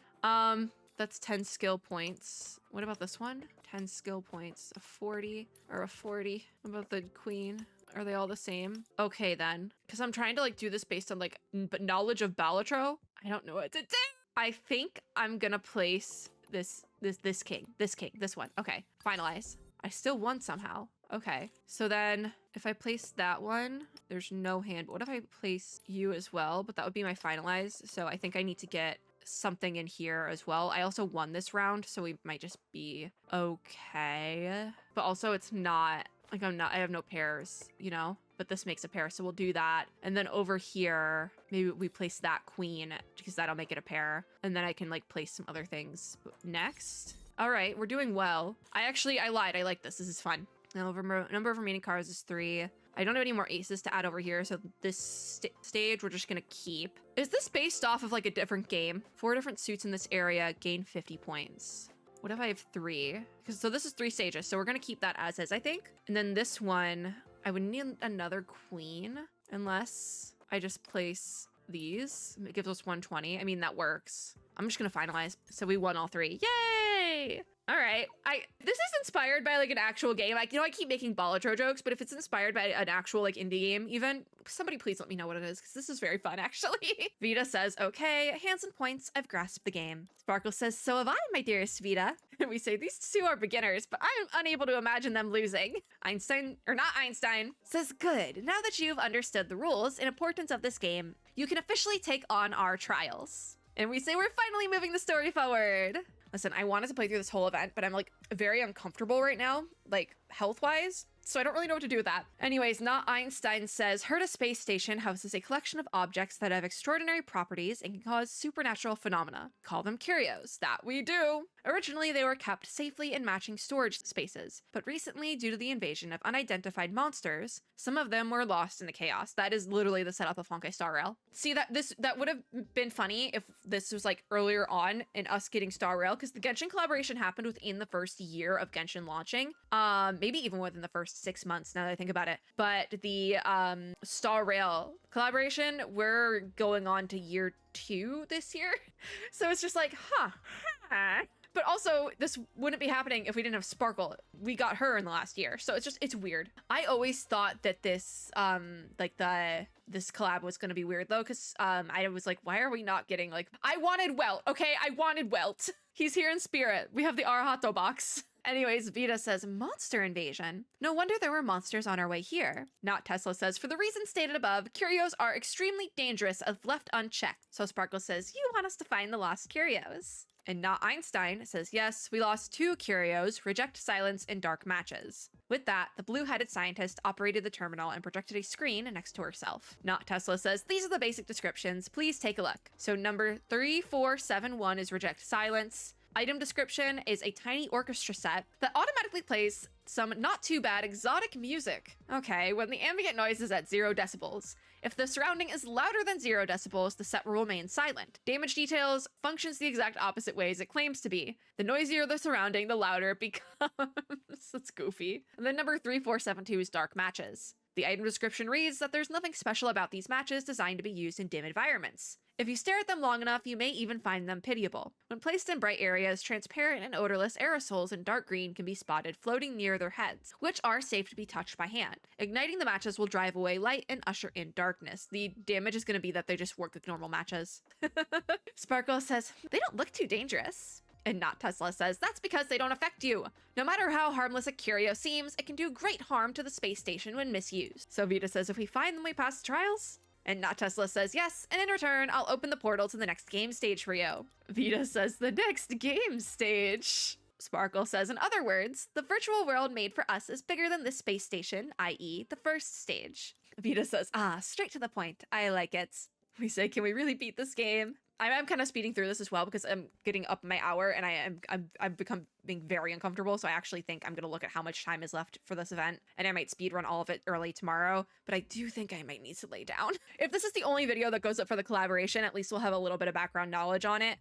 Speaker 1: That's 10 skill points. What about this one? 10 skill points. A 40 or a 40. What about the queen? Are they all the same? Okay then. Because I'm trying to like do this based on like knowledge of Balatro. I don't know what to do. I think I'm gonna place this king. This one. Okay. Finalize. I still won somehow. Okay, so then if I place that one, there's no hand. But what if I place you as well? But that would be my finalize. So I think I need to get something in here as well. I also won this round, so we might just be okay. But also it's not, like I have no pairs, you know? But this makes a pair, so we'll do that. And then over here, maybe we place that queen because that'll make it a pair. And then I can like place some other things next. All right, we're doing well. I lied. I like this. This is fun. Now, number of remaining cards is 3. I don't have any more aces to add over here, so this stage we're just gonna keep. Is this based off of like a different game? 4 different suits in this area gain 50 points. What if I have 3? So this is 3 stages, so we're gonna keep that as is, I think. And then this one, I would need another queen, unless I just place these. It gives us 120. I mean, that works. I'm just gonna finalize. So we won all 3. Yay! All right. This is inspired by like an actual game. Like, you know, I keep making Balatro jokes, but if it's inspired by an actual like indie game, even, somebody please let me know what it is, because this is very fun actually. Vita says, okay, hands and points, I've grasped the game. Sparkle says, so have I, my dearest Vita. And we say, these 2 are beginners, but I'm unable to imagine them losing. Einstein, or not Einstein, says, good. Now that you've understood the rules and importance of this game, you can officially take on our trials. And we say, we're finally moving the story forward. Listen, I wanted to play through this whole event, but I'm like very uncomfortable right now, like health-wise. So I don't really know what to do with that. Anyways, Not Einstein says, heard a space station houses a collection of objects that have extraordinary properties and can cause supernatural phenomena. Call them curios. That we do. Originally, they were kept safely in matching storage spaces, but recently, due to the invasion of unidentified monsters, some of them were lost in the chaos. That is literally the setup of Honkai Star Rail. See, that would have been funny if this was like earlier on in us getting Star Rail, because the Genshin collaboration happened within the first year of Genshin launching. Maybe even within the first 6 months, now that I think about it. But the Star Rail collaboration, we're going on to year 2 this year. So it's just like, huh. But also, this wouldn't be happening if we didn't have Sparkle. We got her in the last year, so it's weird. I always thought that this this collab was gonna be weird though, because I was like, why are we not getting like, I wanted Welt, okay? I wanted Welt. He's here in spirit. We have the Arahato box. Anyways, Vita says, monster invasion. No wonder there were monsters on our way here. Not Tesla says, for the reasons stated above, curios are extremely dangerous if left unchecked. So Sparkle says, you want us to find the lost curios. And Not Einstein says, yes, we lost 2 curios, reject silence, and dark matches. With that, the blue-headed scientist operated the terminal and projected a screen next to herself. Not Tesla says, these are the basic descriptions, please take a look. So number 3471 is reject silence. Item description is a tiny orchestra set that automatically plays some not too bad exotic music. Okay, when the ambient noise is at 0 decibels. If the surrounding is louder than 0 decibels, the set will remain silent. Damage details functions the exact opposite ways it claims to be. The noisier the surrounding, the louder it becomes. That's goofy. And then number 3472 is dark matches. The item description reads that there's nothing special about these matches designed to be used in dim environments. If you stare at them long enough, you may even find them pitiable. When placed in bright areas, transparent and odorless aerosols in dark green can be spotted floating near their heads, which are safe to be touched by hand. Igniting the matches will drive away light and usher in darkness. The damage is going to be that they just work like normal matches. Sparkle says, they don't look too dangerous. And Not Tesla says, that's because they don't affect you. No matter how harmless a curio seems, it can do great harm to the space station when misused. So Vita says, if we find them, we pass the trials? And Not Tesla says yes, and in return, I'll open the portal to the next game stage for you. Vita says the next game stage. Sparkle says, in other words, the virtual world made for us is bigger than this space station, i.e. the first stage. Vita says, straight to the point. I like it. We say, can we really beat this game? I'm kind of speeding through this as well because I'm getting up my hour and I've become being very uncomfortable. So I actually think I'm going to look at how much time is left for this event and I might speed run all of it early tomorrow, but I do think I might need to lay down. If this is the only video that goes up for the collaboration, at least we'll have a little bit of background knowledge on it.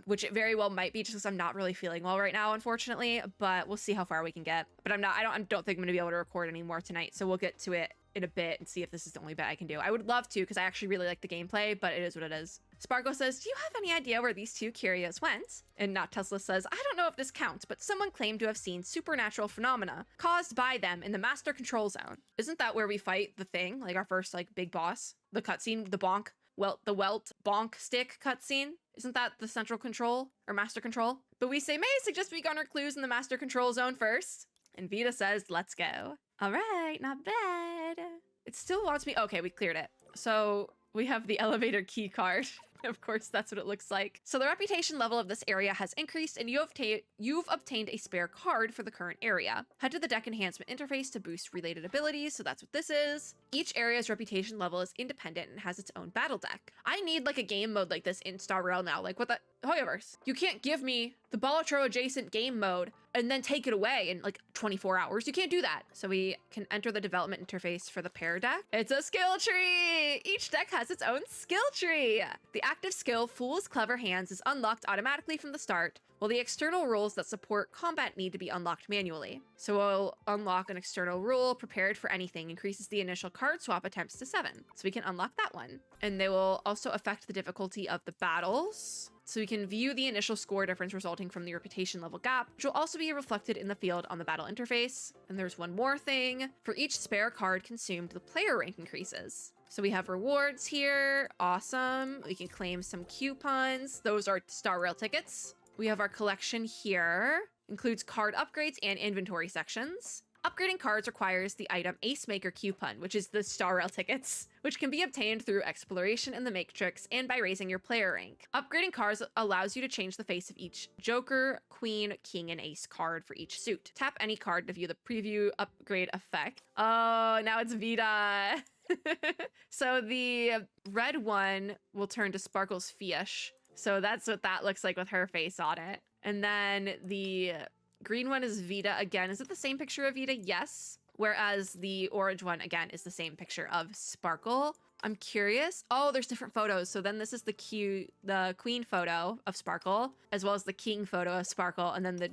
Speaker 1: Which it very well might be just because I'm not really feeling well right now, unfortunately, but we'll see how far we can get. But I don't think I'm gonna be able to record anymore tonight. So we'll get to it in a bit and see if this is the only bit I can do. I would love to because I actually really like the gameplay, but it is what it is. Sparkle says, do you have any idea where these two curios went? And Not Tesla says, I don't know if this counts, but someone claimed to have seen supernatural phenomena caused by them in the master control zone. Isn't that where we fight the thing? Like our first like big boss? The cutscene, the bonk? Well, the welt bonk stick cutscene? Isn't that the central control or master control? But we say, may I suggest we garner clues in the master control zone first? And Vita says, let's go. All right, not bad. It still wants me. Okay, we cleared it. So we have the elevator key card. Of course, that's what it looks like. So the reputation level of this area has increased and you've obtained a spare card for the current area. Head to the deck enhancement interface to boost related abilities. So that's what this is. Each area's reputation level is independent and has its own battle deck. I need like a game mode like this in Star Rail now. Like what the Hoyoverse. You can't give me the Balatro adjacent game mode and then take it away in like 24 hours. You can't do that. So we can enter the development interface for the pair deck. It's a skill tree. Each deck has its own skill tree. The active skill Fool's Clever Hands is unlocked automatically from the start, while the external rules that support combat need to be unlocked manually. So we'll unlock an external rule, Prepared for Anything, increases the initial card swap attempts to 7. So we can unlock that one. And they will also affect the difficulty of the battles. So we can view the initial score difference resulting from the reputation level gap, which will also be reflected in the field on the battle interface. And there's one more thing. For each spare card consumed, the player rank increases. So we have rewards here. Awesome. We can claim some coupons. Those are Star Rail tickets. We have our collection here. Includes card upgrades and inventory sections. Upgrading cards requires the item Ace Maker Coupon, which is the Star Rail tickets, which can be obtained through exploration in the Matrix and by raising your player rank. Upgrading cards allows you to change the face of each Joker, Queen, King, and Ace card for each suit. Tap any card to view the preview upgrade effect. Oh, now it's Vita. So the red one will turn to Sparkle's Fish. So that's what that looks like with her face on it. And then the green one is Vita again. Is it the same picture of Vita? Yes. Whereas the orange one, again, is the same picture of Sparkle. I'm curious. Oh, there's different photos. So then this is the queen photo of Sparkle, as well as the king photo of Sparkle. And then the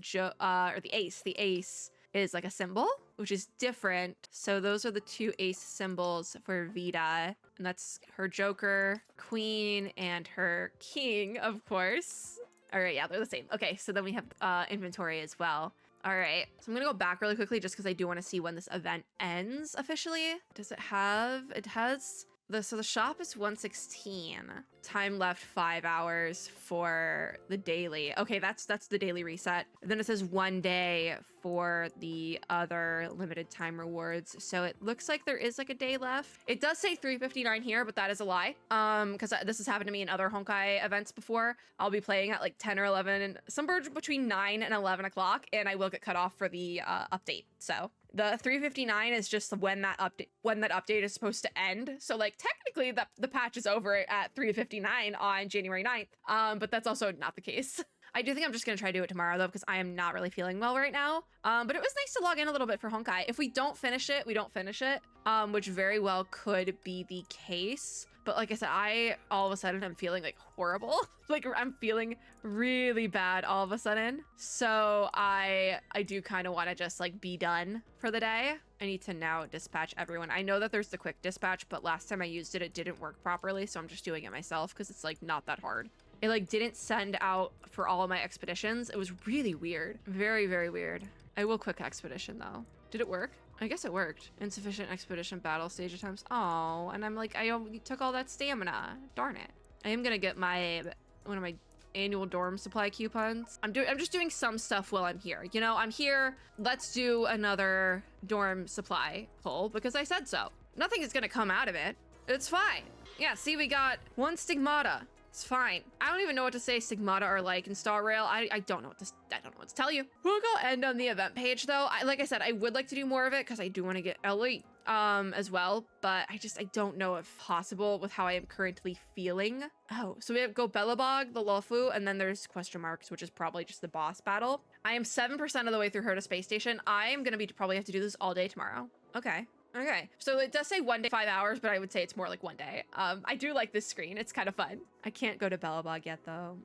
Speaker 1: ace. The ace is like a symbol, which is different. So those are the two ace symbols for Vita. And that's her Joker, Queen, and her King, of course. All right, yeah, they're the same. Okay, so then we have inventory as well. All right, so I'm gonna go back really quickly just because I do want to see when this event ends officially. Does it have, it has, so the shop is 116. Time left 5 hours for the daily. Okay, that's the daily reset. And then it says 1 day for the other limited time rewards. So it looks like there is like a day left. It does say 3:59 here, but that is a lie. Because this has happened to me in other Honkai events before. I'll be playing at like 10 or 11 and somewhere between 9 and 11 o'clock, and I will get cut off for the update. So the 3:59 is just when that update is supposed to end. So like technically the patch is over at 3:59 on January 9th. But that's also not the case. I do think I'm just gonna try to do it tomorrow though, because I am not really feeling well right now. But it was nice to log in a little bit for Honkai. If we don't finish it, we don't finish it, which very well could be the case. But like I said, all of a sudden I'm feeling like horrible. Like I'm feeling really bad all of a sudden. So I do kind of want to just like be done for the day. I need to now dispatch everyone. I know that there's the quick dispatch, but last time I used it, it didn't work properly. So I'm just doing it myself because it's like not that hard. It like didn't send out for all of my expeditions. It was really weird. Very, very weird. I will quick expedition though. Did it work? I guess it worked. Insufficient expedition battle stage attempts. Oh, and I'm like, I took all that stamina. Darn it. I am gonna get one of my annual dorm supply coupons. I'm just doing some stuff while I'm here. You know, I'm here. Let's do another dorm supply pull because I said so. Nothing is gonna come out of it. It's fine. Yeah, see, we got 1 stigmata. It's fine. I don't even know what to say stigmata are like in Star Rail. I don't know what to tell you. We'll go end on the event page though. Like I said, I would like to do more of it because I do want to get elite as well, but I don't know if possible with how I am currently feeling. Oh, so we have go Bellabog, the Lofu, and then there's question marks, which is probably just the boss battle. I am 7% of the way through Herta Space Station. I am gonna probably have to do this all day tomorrow. Okay. Okay, so it does say 1 day, 5 hours, but I would say it's more like 1 day. I do like this screen. It's kind of fun. I can't go to Bellabog yet, though.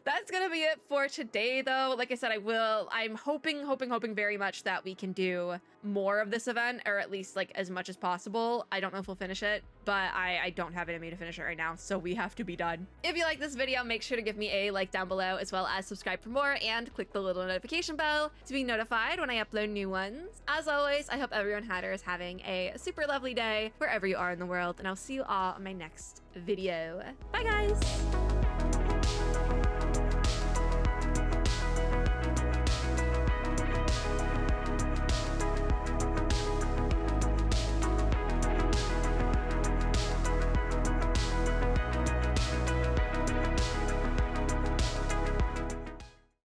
Speaker 1: That's gonna be it for today, though. Like I said, I'm hoping very much that we can do more of this event, or at least like as much as possible. I don't know if we'll finish it, but I don't have it in me to finish it right now, so we have to be done. If you like this video, make sure to give me a like down below, as well as subscribe for more, and click the little notification bell to be notified when I upload new ones. As always, I hope everyone is having a super lovely day wherever you are in the world, and I'll see you all on my next video. Bye, guys!